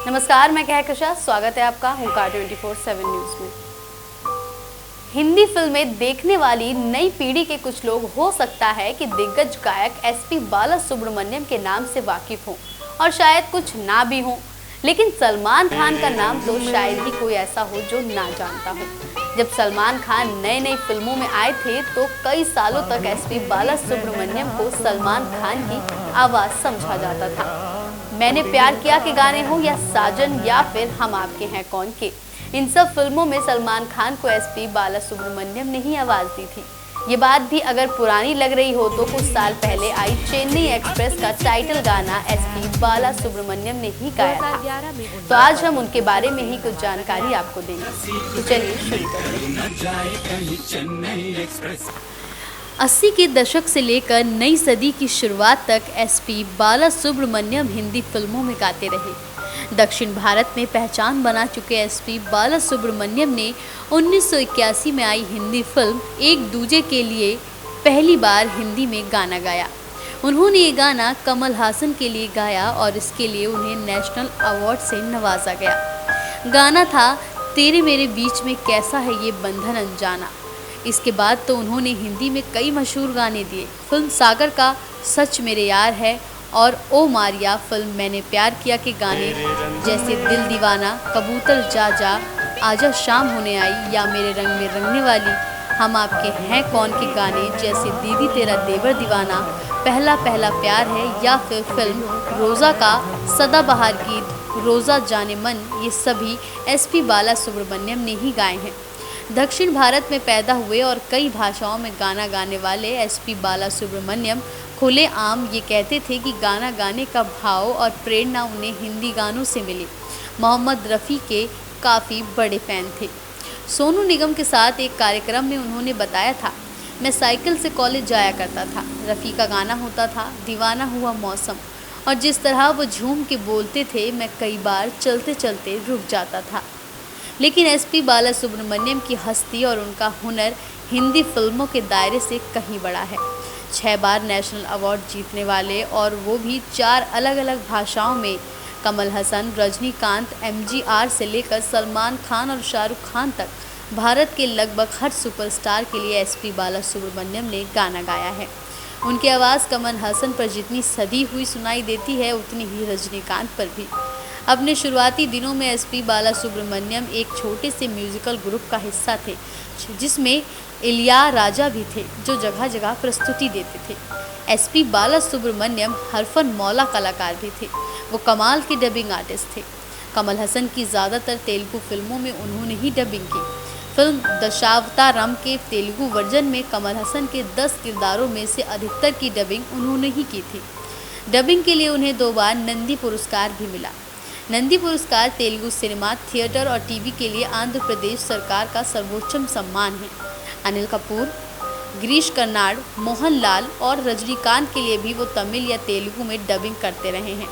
नमस्कार, मैं कहकशा, स्वागत है आपका हुंकार 24/7 न्यूज में। हिंदी फिल्में देखने वाली नई पीढ़ी के कुछ लोग हो सकता है कि दिग्गज गायक एसपी बालासुब्रमण्यम के नाम से वाकिफ हों और शायद कुछ ना भी हों, लेकिन सलमान खान का नाम तो शायद ही कोई ऐसा हो जो ना जानता हो। जब सलमान खान नई नई फिल्मों में आए थे तो कई सालों तक एसपी बालासुब्रमण्यम को सलमान खान की आवाज समझा जाता था। मैंने प्यार किया के गाने हो या साजन या फिर हम आपके हैं कौन के, इन सब फिल्मों में सलमान खान को एसपी बालासुब्रमण्यम ने ही आवाज दी थी। ये बात भी अगर पुरानी लग रही हो तो कुछ साल पहले आई चेन्नई एक्सप्रेस का टाइटल गाना एसपी बालासुब्रमण्यम ने ही गाया था। तो आज हम उनके बारे में ही कुछ जानकारी आपको देंगे, तो चलिए शुरू करते हैं। 80 के दशक से लेकर नई सदी की शुरुआत तक एसपी बालासुब्रमण्यम हिंदी फिल्मों में गाते रहे। दक्षिण भारत में पहचान बना चुके एसपी बालासुब्रमण्यम ने 1981 में आई हिंदी फिल्म एक दूजे के लिए पहली बार हिंदी में गाना गाया। उन्होंने ये गाना कमल हासन के लिए गाया और इसके लिए उन्हें नेशनल अवार्ड से नवाजा गया। गाना था तेरे मेरे बीच में कैसा है ये बंधन अनजाना। इसके बाद तो उन्होंने हिंदी में कई मशहूर गाने दिए। फिल्म सागर का सच मेरे यार है और ओ मारिया, फिल्म मैंने प्यार किया के गाने जैसे दिल दीवाना, कबूतर जा जा, आजा शाम होने आई या मेरे रंग में रंगने वाली, हम आपके हैं कौन के गाने जैसे दीदी तेरा देवर दीवाना, पहला पहला प्यार है या फिर फिल्म रोज़ा का सदाबहार गीत रोज़ा जाने मन, ये सभी एसपी बालासुब्रमण्यम ने ही गाए हैं। दक्षिण भारत में पैदा हुए और कई भाषाओं में गाना गाने वाले एसपी बालासुब्रमण्यम खुले आम ये कहते थे कि गाना गाने का भाव और प्रेरणा उन्हें हिंदी गानों से मिली। मोहम्मद रफ़ी के काफ़ी बड़े फ़ैन थे। सोनू निगम के साथ एक कार्यक्रम में उन्होंने बताया था, मैं साइकिल से कॉलेज जाया करता था, रफ़ी का गाना होता था दीवाना हुआ मौसम, और जिस तरह वो झूम के बोलते थे मैं कई बार चलते चलते रुक जाता था। लेकिन एसपी बालासुब्रमण्यम की हस्ती और उनका हुनर हिंदी फिल्मों के दायरे से कहीं बड़ा है। 6 बार नेशनल अवार्ड जीतने वाले और वो भी 4 अलग अलग भाषाओं में। कमल हसन, रजनीकांत, एमजीआर से लेकर सलमान खान और शाहरुख खान तक भारत के लगभग हर सुपरस्टार के लिए एसपी बालासुब्रमण्यम ने गाना गाया है। उनकी आवाज़ कमल हसन पर जितनी सधी हुई सुनाई देती है उतनी ही रजनीकांत पर भी। अपने शुरुआती दिनों में एसपी बालासुब्रमण्यम एक छोटे से म्यूजिकल ग्रुप का हिस्सा थे जिसमें इलिया राजा भी थे जो जगह जगह प्रस्तुति देते थे। एसपी बालासुब्रमण्यम हरफन मौला कलाकार भी थे। वो कमाल के डबिंग आर्टिस्ट थे। कमल हसन की ज़्यादातर तेलुगु फिल्मों में उन्होंने ही डबिंग की। फिल्म दशावतारम के तेलुगु वर्जन में कमल हसन के 10 किरदारों में से अधिकतर की डबिंग उन्होंने ही की थी। डबिंग के लिए उन्हें 2 बार नंदी पुरस्कार भी मिला। नंदी पुरस्कार तेलुगु सिनेमा, थिएटर और टीवी के लिए आंध्र प्रदेश सरकार का सर्वोच्च सम्मान है। अनिल कपूर, गिरीश कर्नाड, मोहनलाल और रजनीकांत के लिए भी वो तमिल या तेलुगु में डबिंग करते रहे हैं।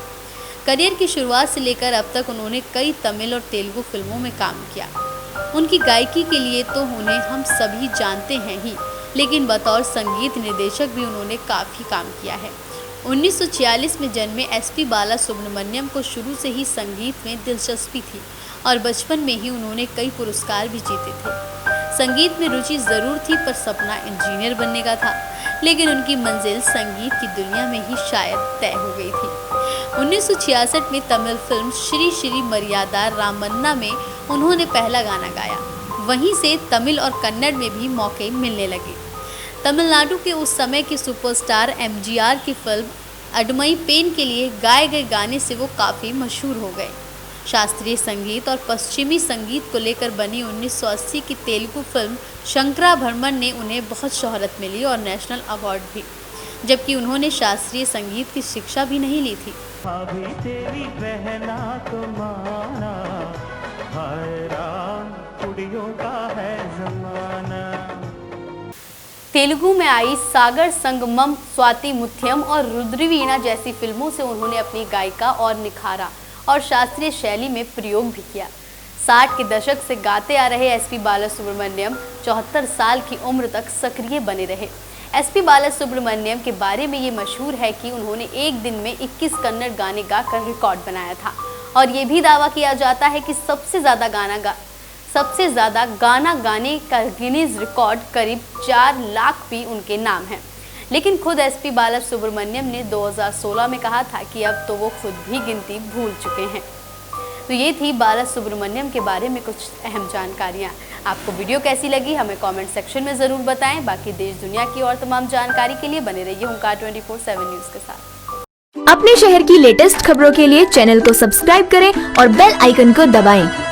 करियर की शुरुआत से लेकर अब तक उन्होंने कई तमिल और तेलुगु फिल्मों में काम किया। उनकी गायकी के लिए तो उन्हें हम सभी जानते हैं ही, लेकिन बतौर संगीत निर्देशक भी उन्होंने काफ़ी काम किया है। 1946 में जन्मे एसपी बालासुब्रमण्यम को शुरू से ही संगीत में दिलचस्पी थी और बचपन में ही उन्होंने कई पुरस्कार भी जीते थे। संगीत में रुचि ज़रूर थी पर सपना इंजीनियर बनने का था, लेकिन उनकी मंजिल संगीत की दुनिया में ही शायद तय हो गई थी। 1966 में तमिल फिल्म श्री श्री मर्यादा रामन्ना में उन्होंने पहला गाना गाया। वहीं से तमिल और कन्नड़ में भी मौके मिलने लगे। तमिलनाडु के उस समय के सुपरस्टार एमजीआर की फिल्म अडमई पेन के लिए गाए गए गाने से वो काफ़ी मशहूर हो गए। शास्त्रीय संगीत और पश्चिमी संगीत को लेकर बनी 1980 की तेलुगु फिल्म शंकराभरणम ने उन्हें बहुत शोहरत मिली और नेशनल अवार्ड भी, जबकि उन्होंने शास्त्रीय संगीत की शिक्षा भी नहीं ली थी। अभी तेरी बहना तो माना, हैरान कुड़ियों का है ज़माना। तेलुगु में आई सागर संगमम, स्वाति मुथ्यम और रुद्रवीणा जैसी फिल्मों से उन्होंने अपनी गायिका और निखारा और शास्त्रीय शैली में प्रयोग भी किया। 60 के दशक से गाते आ रहे एसपी बालासुब्रमण्यम 74 साल की उम्र तक सक्रिय बने रहे। एसपी बालासुब्रमण्यम के बारे में ये मशहूर है कि उन्होंने एक दिन में 21 कन्नड़ गाने गाकर रिकॉर्ड बनाया था और ये भी दावा किया जाता है कि सबसे ज़्यादा गाना गाने का गिनीज रिकॉर्ड करीब 4 लाख भी उनके नाम है। लेकिन खुद एसपी बालासुब्रमण्यम ने 2016 में कहा था कि अब तो वो खुद भी गिनती भूल चुके हैं। तो ये थी बालासुब्रमण्यम के बारे में कुछ अहम जानकारियाँ। आपको वीडियो कैसी लगी हमें कमेंट सेक्शन में ज़रूर बताएं। बाकी देश दुनिया की और तमाम जानकारी के लिए बने रहिए हुंकार 24/7 न्यूज़ के साथ। अपने शहर की लेटेस्ट खबरों के लिए चैनल को सब्सक्राइब करें और बेल आइकन को दबाएं।